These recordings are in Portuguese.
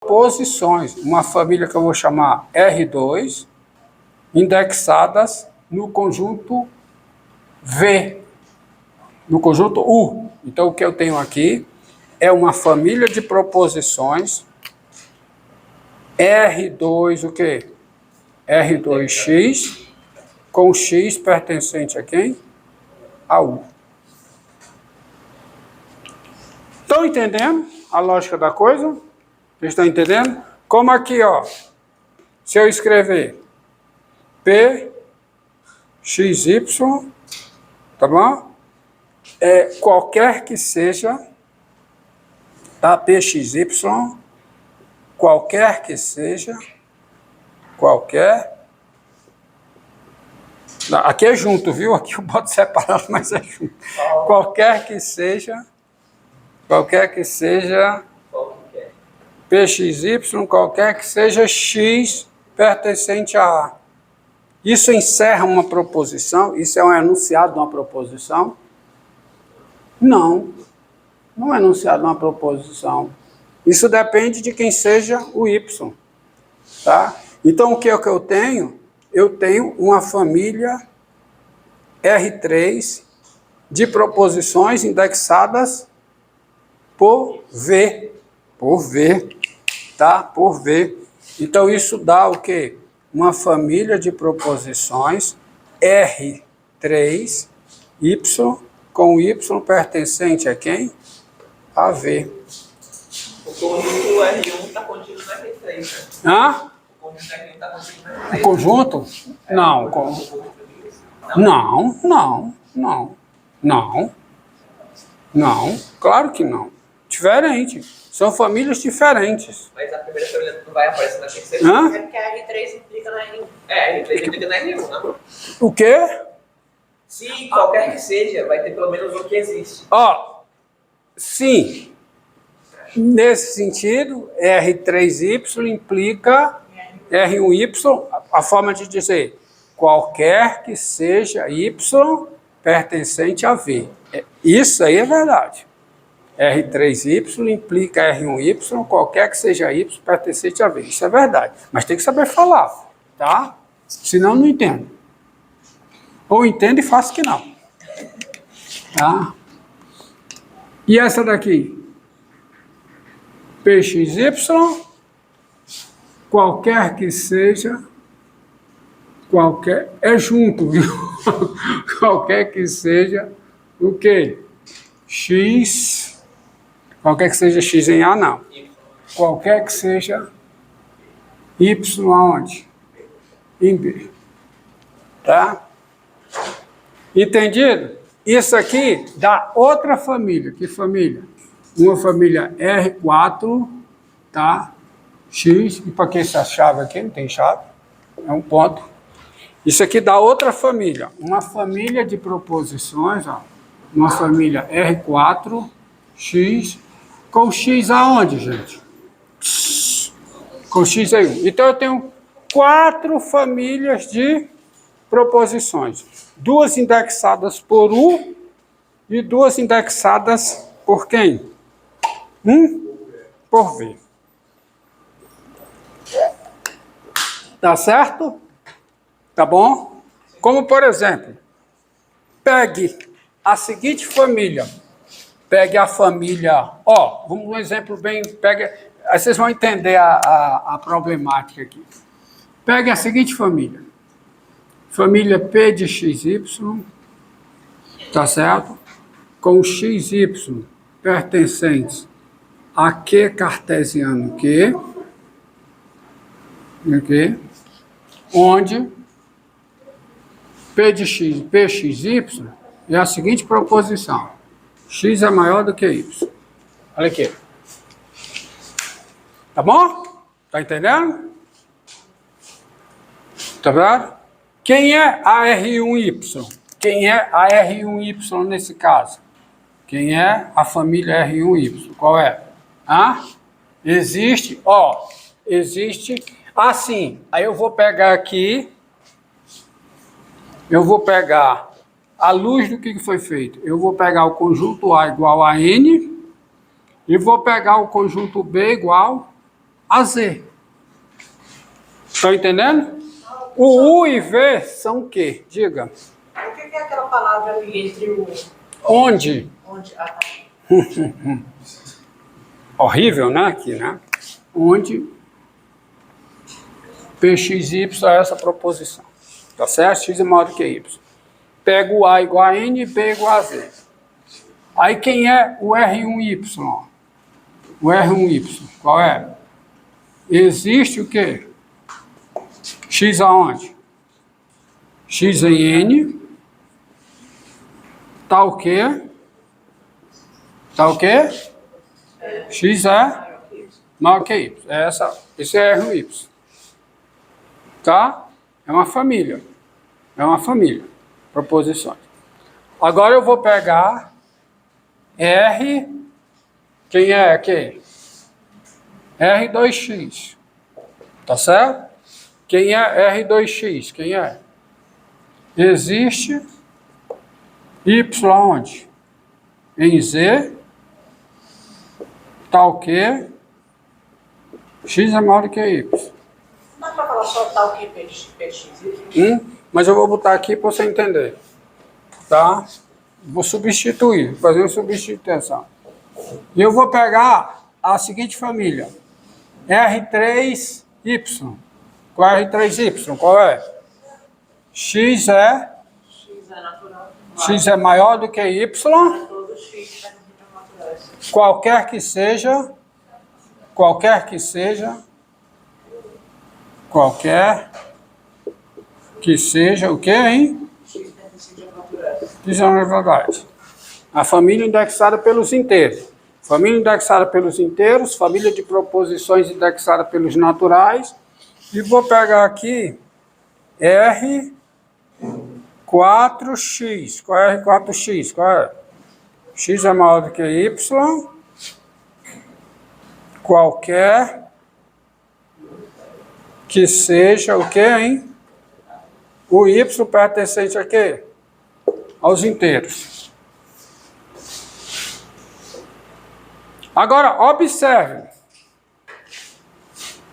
Posições, uma família que eu vou chamar R2, indexadas no conjunto V, no conjunto U. Então, o que eu tenho aqui é uma família de proposições R2, o quê? R2x, com x pertencente a quem? A U. Estão entendendo a lógica da coisa? Vocês estão entendendo? Como aqui, ó. Se eu escrever P, X, Y, tá bom? Qualquer que seja, tá? P, X, Y, qualquer que seja, qualquer. Aqui é junto, viu? Aqui eu boto separado, mas é junto. Qualquer que seja, PXY, qualquer que seja X pertencente a A. Isso encerra uma proposição? Isso é um enunciado de uma proposição? Não, não é enunciado de uma proposição. Isso depende de quem seja o Y. Tá? Então, o que é que eu tenho? Eu tenho uma família R3 de proposições indexadas por V. Por V, tá? Por V. Então, isso dá o quê? Uma família de proposições R3, Y, com Y pertencente a quem? A V. O conjunto R1 está contido na R3, né? Hã? O conjunto R1 está contido na R3. O conjunto? Não. Não, claro que não. Diferente. São famílias diferentes. Mas a primeira família não vai aparecer na terceira? Hã? É porque a R3 implica na R1. É, R3 implica na R1, não? O quê? Se qualquer que seja, vai ter pelo menos um que existe. Ó, sim. Nesse sentido, R3Y implica R1Y, a forma de dizer qualquer que seja Y pertencente a V. Isso aí é verdade. R3Y implica R1Y, qualquer que seja Y pertencente a V. Isso é verdade. Mas tem que saber falar, tá? Senão não entendo. Ou entendo e faço que não. Tá? E essa daqui? PXY, qualquer que seja, qualquer, é junto, viu? Qualquer que seja, o quê? X, qualquer que seja X em A, não. Qualquer que seja Y aonde? Em B. Tá? Entendido? Isso aqui dá outra família. Que família? Uma família R4, tá? X, e para que essa chave aqui? Não tem chave. É um ponto. Isso aqui dá outra família. Uma família de proposições, ó. Uma família R4, X, com X aonde, gente? Com X aí 1. Então eu tenho 4 famílias de proposições. 2 indexadas por U e 2 indexadas por quem? Por V. Tá certo? Tá bom? Como, por exemplo, pegue a seguinte família. Pegue a família... Ó, vamos um exemplo bem... Aí vocês vão entender a problemática aqui. Pegue a seguinte família. Família P de XY, tá certo? Com XY pertencentes a Q cartesiano Q, aqui, onde P de X, PXY é a seguinte proposição. X é maior do que Y. Olha aqui. Tá bom? Tá entendendo? Tá vendo? Quem é a R1Y? Quem é a R1Y nesse caso? Quem é a família R1Y? Qual é? Existe, ó, existe assim. Aí eu vou pegar aqui, eu vou pegar à luz do que foi feito. Eu vou pegar o conjunto A igual a N e vou pegar o conjunto B igual a Z. Estão entendendo? O U e V são o quê? Diga. O que é aquela palavra ali entre o... Onde? Onde? Ah, tá. Horrível, né? Aqui, né? Onde PXY é essa proposição. Tá certo? X é maior do que Y. Pega o A igual a N e B igual a Z. Aí quem é o R1Y? O R1Y, qual é? Existe o quê? X aonde? X em N. Tá o quê? Tá o quê? X é maior que Y. Esse é R1Y. Tá? É uma família. É uma família. Proposições. Agora eu vou pegar R. Quem é aqui? R2X. Tá certo? Quem é R2X? Quem é? Existe Y onde? Em Z. Tá o quê? X é maior do que Y. Não dá pra falar só tal que PX? Mas eu vou botar aqui para você entender. Tá? Vou substituir, fazer uma substituição. E eu vou pegar a seguinte família. R3Y. Qual é R3Y? Qual é? X é natural. X é maior do que Y. Todos os X são naturais. Qualquer que seja o que, hein? X naturais. Isso é uma verdade. A família indexada pelos inteiros. Família indexada pelos inteiros, família de proposições indexada pelos naturais. E vou pegar aqui R4X. Qual é R4X? Qual é? X é maior do que Y. Qualquer que seja o que, hein? O Y pertencente a quê? Aos inteiros. Agora, observe.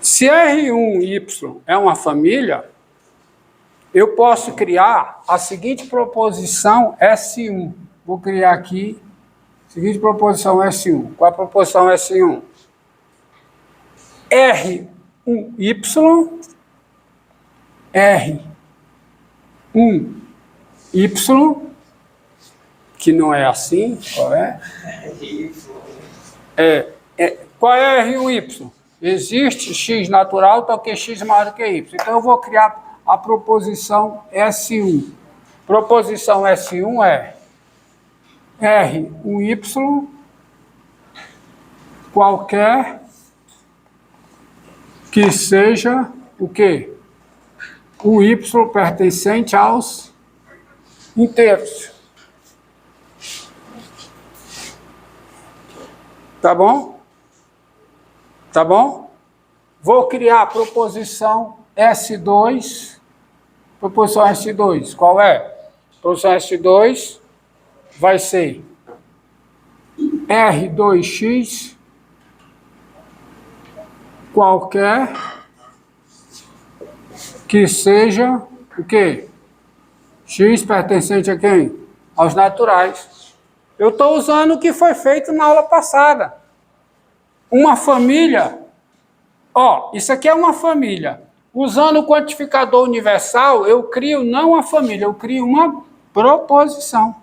Se R1Y é uma família, eu posso criar a seguinte proposição S1. Vou criar aqui a seguinte proposição S1. Qual é a proposição S1? R1Y, R1Y, que não é assim, qual é? Qual é R1Y? Existe X natural, tal que X maior do que Y. Então eu vou criar a proposição S1. Proposição S1 é R1Y qualquer que seja o quê? O Y pertencente aos inteiros. Tá bom? Tá bom? Vou criar a proposição S2. Proposição S2, qual é? Proposição S2 vai ser R2X qualquer que seja o quê? X pertencente a quem? Aos naturais. Eu estou usando o que foi feito na aula passada. Uma família, isso aqui é uma família. Usando o quantificador universal, eu crio não uma família, eu crio uma proposição.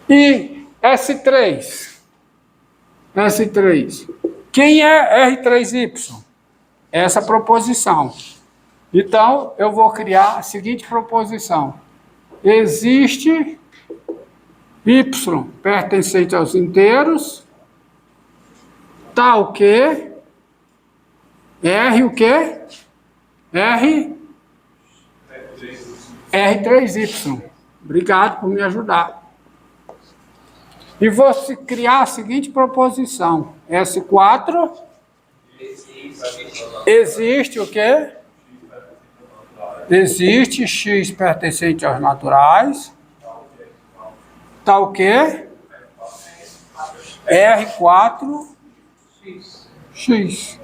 E S3? S3. Quem é R3Y? Essa proposição. Então, eu vou criar a seguinte proposição. Existe Y pertencente aos inteiros, tal que R o quê? R3Y. Obrigado por me ajudar. E vou criar a seguinte proposição. S4 existe o quê? Existe X pertencente aos naturais. Tal que R4 X.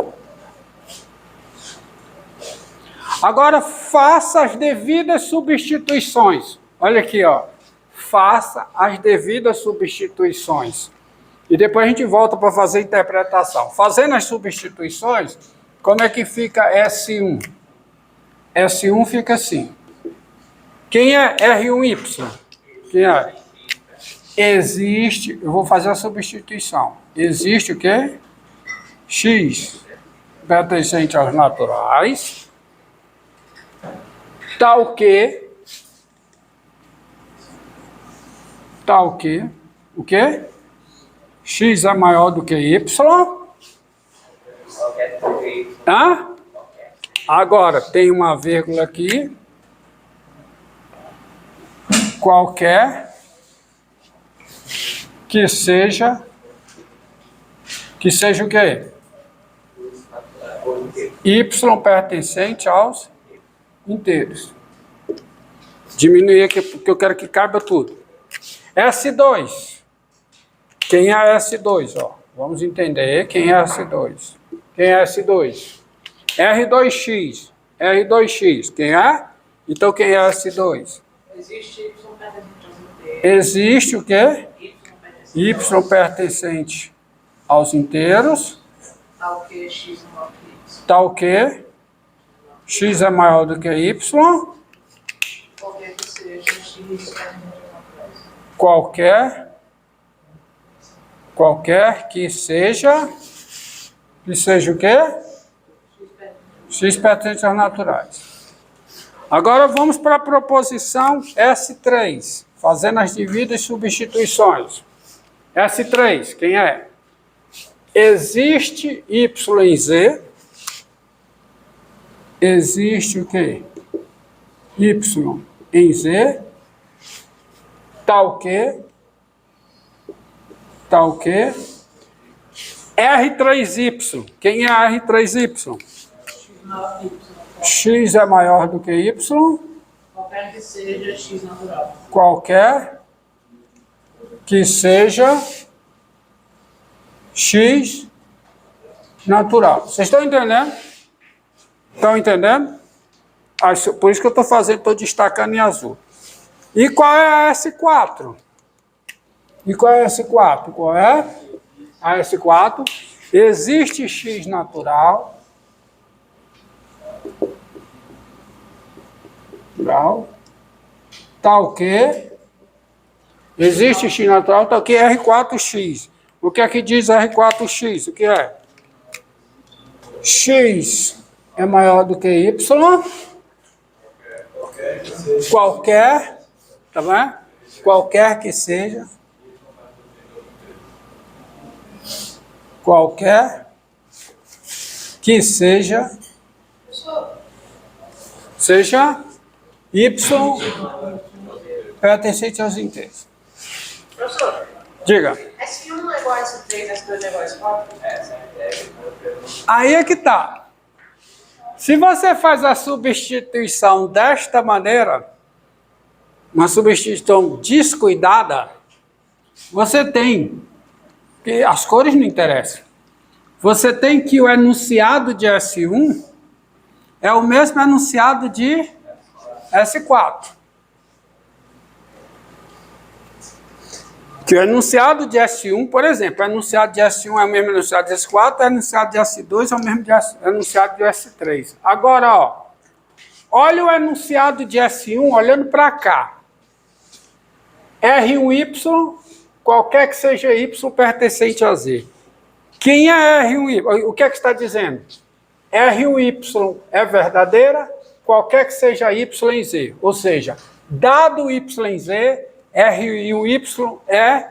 Agora faça as devidas substituições. Olha aqui, ó. Faça as devidas substituições. E depois a gente volta para fazer a interpretação. Fazendo as substituições, como é que fica S1? S1 fica assim. Quem é R1Y? Quem é? Existe, eu vou fazer a substituição. Existe o quê? X pertencente aos naturais, tal que, o quê? X é maior do que Y. Hã? Agora, tem uma vírgula aqui. Qualquer que seja o quê? Y pertencente aos inteiros. Diminuir aqui, porque eu quero que caiba tudo. S2. Quem é S2? Ó, vamos entender quem é S2. Quem é S2? R2X. R2X. Quem é? Então, quem é S2? Existe Y pertencente aos inteiros. Existe o quê? Y pertencente Y pertencente aos aos inteiros. tal que X maior que Y. Tal que X é maior do que Y. Qualquer que seja X pertencente aos naturais. Qualquer que seja o quê? X pertencente aos naturais. Agora vamos para a proposição S3, fazendo as devidas substituições. S3, quem é? Existe Y em Z. Existe o quê? Y em Z. Tal que R3Y. Quem é R3Y? X é maior do que Y. Qualquer que seja X natural. Qualquer que seja X natural. Vocês estão entendendo? Estão entendendo? Por isso que eu estou fazendo, estou destacando em azul. E qual é a S4? Qual é a S4? Existe X natural. Tal que existe X natural, tal que R4X. O que é que diz R4X? O que é? X é maior do que Y. Qualquer, tá vendo? Qualquer que seja. Qualquer que seja Y pertencente aos inteiros. Professor, Diga. S1 não é igual a S3, S2 não é igual a S4? Aí é que tá. Se você faz a substituição desta maneira, uma substituição descuidada, você tem que as cores não interessam. Você tem que o enunciado de S1 é o mesmo enunciado de S4. Que o enunciado de S1, por exemplo, o enunciado de S1 é o mesmo enunciado de S4, o enunciado de S2 é o mesmo enunciado de S3. Agora, ó, olha o enunciado de S1 olhando para cá. R1Y, qualquer que seja Y pertencente a Z. Quem é R1Y? O que é que está dizendo? R1Y é verdadeira, qualquer que seja Y em Z. Ou seja, dado Y em Z, R1Y é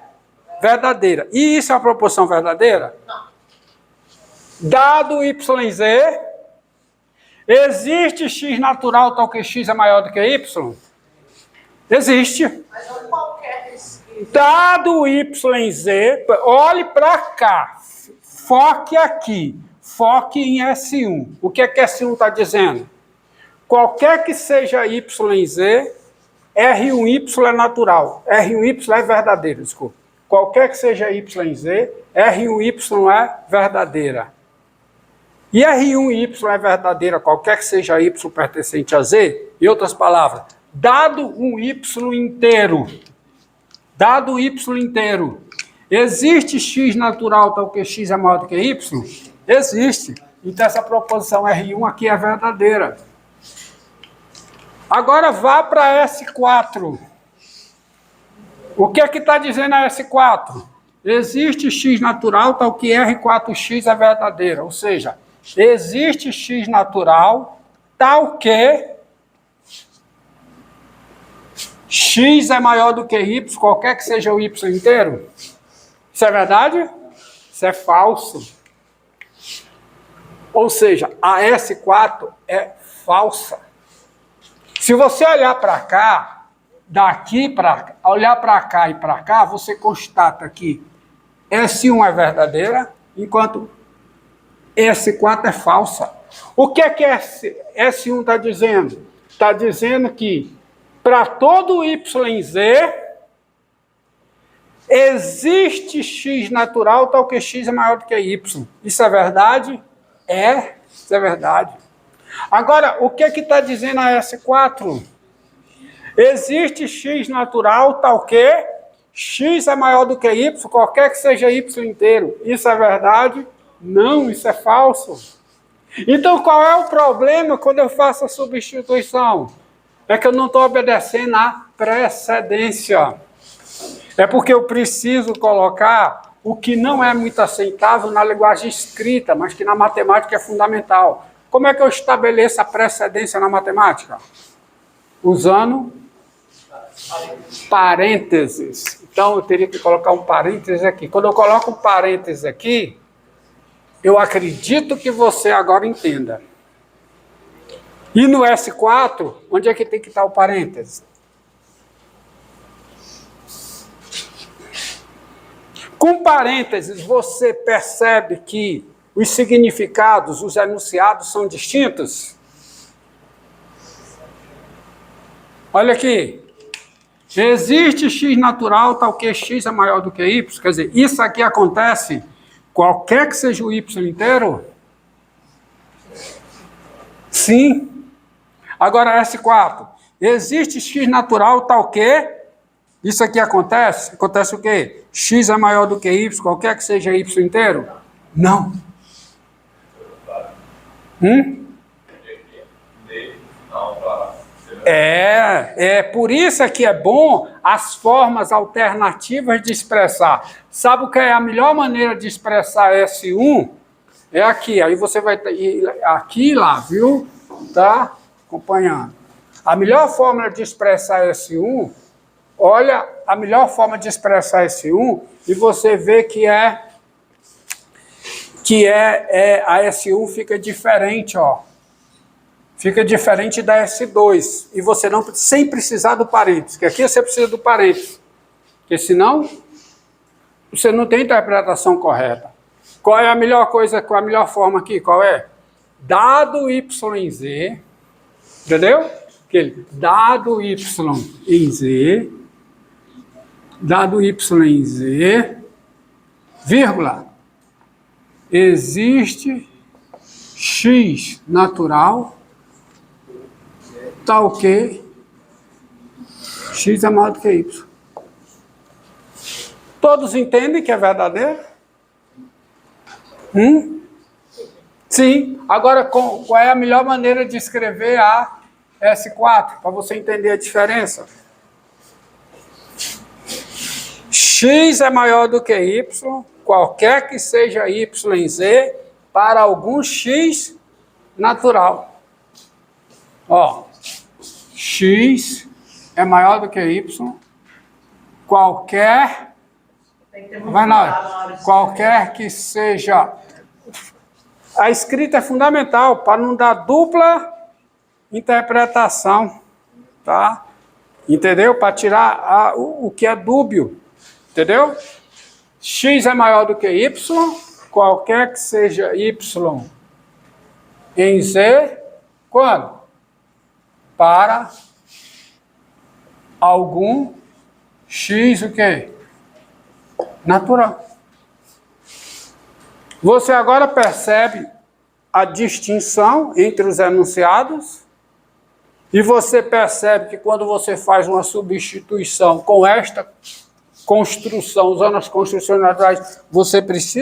verdadeira. E isso é uma proporção verdadeira? Não. Dado Y em Z, existe X natural tal que X é maior do que Y? Existe. Mas não qualquer que Dado Y em Z, olhe para cá. Foque aqui. Foque em S1. O que é que S1 está dizendo? Qualquer que seja Y em Z, R1Y é natural. R1Y é verdadeiro, desculpa. qualquer que seja y em z, R1y é verdadeira. E R1y é verdadeira, qualquer que seja y pertencente a z, em outras palavras, dado um y inteiro, existe x natural tal que x é maior do que y? Existe. Então essa proposição R1 aqui é verdadeira. Agora vá para S4. O que é que está dizendo a S4? Existe x natural tal que R4x é verdadeira. Ou seja, existe x natural tal que x é maior do que y, qualquer que seja o y inteiro. Isso é verdade? Isso é falso. Ou seja, a S4 é falsa. Se você olhar para cá, daqui para olhar para cá e para cá, você constata que S1 é verdadeira, enquanto S4 é falsa. O que é que S1 está dizendo? Está dizendo que para todo y em z, existe x natural tal que x é maior do que y. Isso é verdade? Isso é verdade. Agora, o que está dizendo a S4? Existe x natural tal que x é maior do que y, qualquer que seja y inteiro. Isso é verdade? Não, isso é falso. Então, qual é o problema quando eu faço a substituição? É que eu não estou obedecendo à precedência. É porque eu preciso colocar o que não é muito aceitável na linguagem escrita, mas que na matemática é fundamental. Como é que eu estabeleço a precedência na matemática? Usando parênteses. Então, eu teria que colocar um parênteses aqui. Quando eu coloco um parênteses aqui, eu acredito que você agora entenda. E no S4, onde é que tem que estar o parênteses? Com parênteses, você percebe que os significados, os enunciados são distintos? Olha aqui. Existe x natural tal que x é maior do que y? Quer dizer, isso aqui acontece qualquer que seja o y inteiro? Sim. Agora, S4. Existe x natural tal que... Isso aqui acontece? Acontece o quê? X é maior do que y, qualquer que seja y inteiro? Não. Por isso é que é bom as formas alternativas de expressar. Sabe o que é a melhor maneira de expressar S1? É aqui, aí você vai ir aqui e lá, viu? Tá acompanhando. A melhor forma de expressar S1, olha a melhor forma de expressar S1 e você vê que a S1 fica diferente, ó. Fica diferente da S2. E você não, sem precisar do parênteses, que aqui você precisa do parênteses. Porque senão, você não tem interpretação correta. Qual é a melhor coisa, qual é a melhor forma aqui? Qual é? Dado y em z, entendeu? Dado y em z, vírgula, existe x natural tal que x é maior do que y. Todos entendem que é verdadeiro? Sim. Agora, qual é a melhor maneira de escrever a S4? Para você entender a diferença. X é maior do que y, qualquer que seja y em z, para algum x natural. Ó, x é maior do que y, qualquer... Vai lá, qualquer que seja... A escrita é fundamental para não dar dupla interpretação, tá? Entendeu? Para tirar o que é dúbio, entendeu? X é maior do que y, qualquer que seja y em z, quando? Para algum x o quê? natural. Você agora percebe a distinção entre os enunciados e você percebe que quando você faz uma substituição com esta construção, usando as construções naturais, você precisa